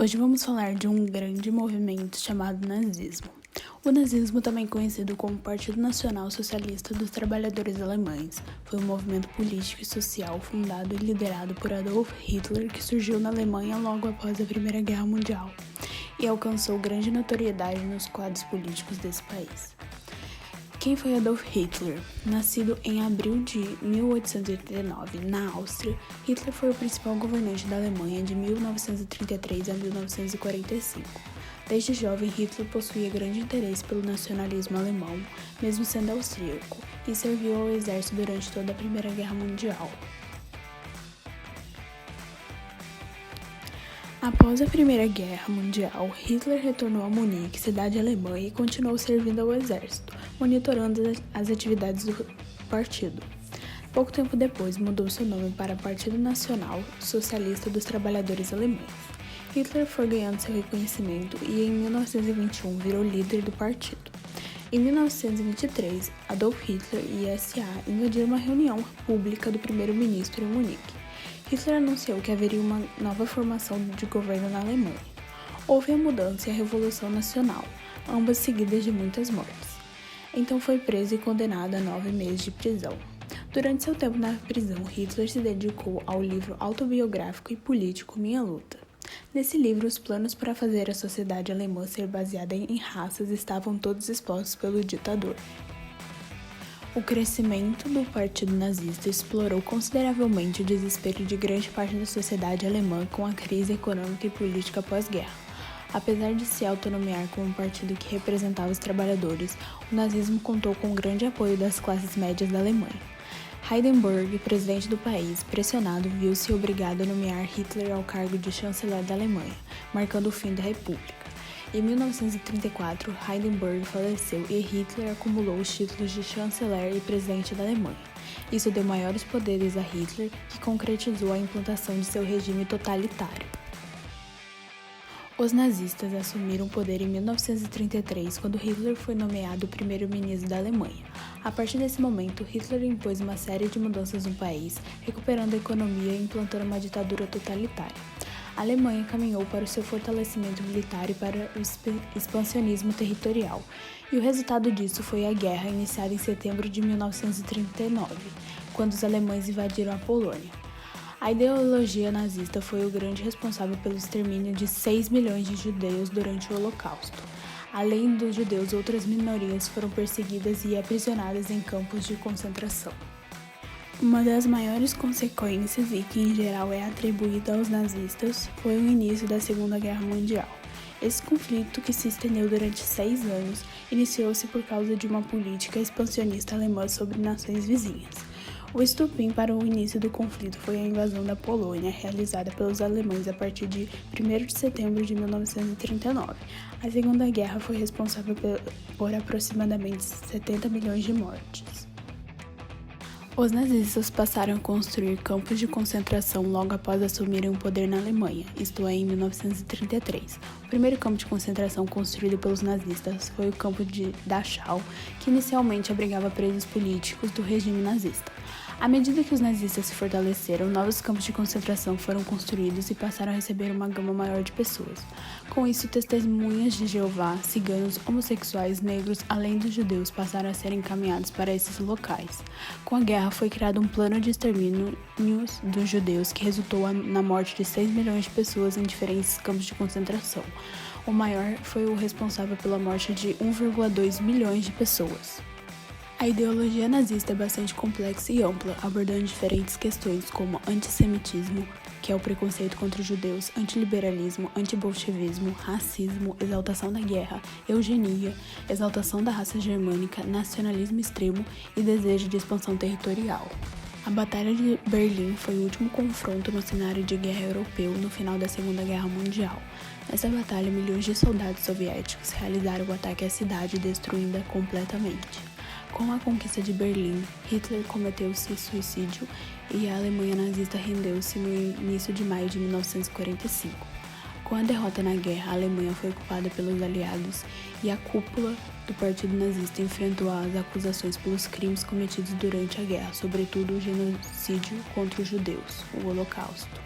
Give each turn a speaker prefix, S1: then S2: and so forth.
S1: Hoje vamos falar de um grande movimento chamado nazismo. O nazismo, também conhecido como Partido Nacional Socialista dos Trabalhadores Alemães, foi um movimento político e social fundado e liderado por Adolf Hitler, que surgiu na Alemanha logo após a Primeira Guerra Mundial e alcançou grande notoriedade nos quadros políticos desse país. Quem foi Adolf Hitler? Nascido em abril de 1889, na Áustria, Hitler foi o principal governante da Alemanha de 1933 a 1945. Desde jovem, Hitler possuía grande interesse pelo nacionalismo alemão, mesmo sendo austríaco, e serviu ao exército durante toda a Primeira Guerra Mundial. Após a Primeira Guerra Mundial, Hitler retornou a Munique, cidade alemã, e continuou servindo ao exército, monitorando as atividades do partido. Pouco tempo depois, mudou seu nome para Partido Nacional Socialista dos Trabalhadores Alemães. Hitler foi ganhando seu reconhecimento e, em 1921, virou líder do partido. Em 1923, Adolf Hitler e SA invadiram uma reunião pública do primeiro-ministro em Munique. Hitler anunciou que haveria uma nova formação de governo na Alemanha. Houve a mudança e a Revolução Nacional, ambas seguidas de muitas mortes. Então foi preso e condenado a 9 meses de prisão. Durante seu tempo na prisão, Hitler se dedicou ao livro autobiográfico e político Minha Luta. Nesse livro, os planos para fazer a sociedade alemã ser baseada em raças estavam todos expostos pelo ditador. O crescimento do partido nazista explorou consideravelmente o desespero de grande parte da sociedade alemã com a crise econômica e política pós-guerra. Apesar de se autonomear como um partido que representava os trabalhadores, o nazismo contou com o grande apoio das classes médias da Alemanha. Hindenburg, presidente do país, pressionado, viu-se obrigado a nomear Hitler ao cargo de chanceler da Alemanha, marcando o fim da República. Em 1934, Hindenburg faleceu e Hitler acumulou os títulos de chanceler e presidente da Alemanha. Isso deu maiores poderes a Hitler, que concretizou a implantação de seu regime totalitário. Os nazistas assumiram o poder em 1933, quando Hitler foi nomeado primeiro-ministro da Alemanha. A partir desse momento, Hitler impôs uma série de mudanças no país, recuperando a economia e implantando uma ditadura totalitária. A Alemanha caminhou para o seu fortalecimento militar e para o expansionismo territorial, e o resultado disso foi a guerra iniciada em setembro de 1939, quando os alemães invadiram a Polônia. A ideologia nazista foi o grande responsável pelo extermínio de 6 milhões de judeus durante o Holocausto. Além dos judeus, outras minorias foram perseguidas e aprisionadas em campos de concentração. Uma das maiores consequências, e que em geral é atribuída aos nazistas, foi o início da Segunda Guerra Mundial. Esse conflito, que se estendeu durante 6 anos, iniciou-se por causa de uma política expansionista alemã sobre nações vizinhas. O estopim para o início do conflito foi a invasão da Polônia, realizada pelos alemães a partir de 1º de setembro de 1939. A Segunda Guerra foi responsável por aproximadamente 70 milhões de mortes. Os nazistas passaram a construir campos de concentração logo após assumirem o poder na Alemanha, isto é, em 1933. O primeiro campo de concentração construído pelos nazistas foi o campo de Dachau, que inicialmente abrigava presos políticos do regime nazista. À medida que os nazistas se fortaleceram, novos campos de concentração foram construídos e passaram a receber uma gama maior de pessoas. Com isso, testemunhas de Jeová, ciganos, homossexuais, negros, além dos judeus, passaram a ser encaminhados para esses locais. Com a guerra, foi criado um plano de extermínio dos judeus que resultou na morte de 6 milhões de pessoas em diferentes campos de concentração. O maior foi o responsável pela morte de 1,2 milhões de pessoas. A ideologia nazista é bastante complexa e ampla, abordando diferentes questões como antissemitismo, que é o preconceito contra os judeus, antiliberalismo, antibolchevismo, racismo, exaltação da guerra, eugenia, exaltação da raça germânica, nacionalismo extremo e desejo de expansão territorial. A Batalha de Berlim foi o último confronto no cenário de guerra europeu no final da Segunda Guerra Mundial. Nessa batalha, milhões de soldados soviéticos realizaram o ataque à cidade, destruindo-a completamente. Com a conquista de Berlim, Hitler cometeu-se suicídio e a Alemanha nazista rendeu-se no início de maio de 1945. Com a derrota na guerra, a Alemanha foi ocupada pelos aliados e a cúpula do partido nazista enfrentou as acusações pelos crimes cometidos durante a guerra, sobretudo o genocídio contra os judeus, o Holocausto.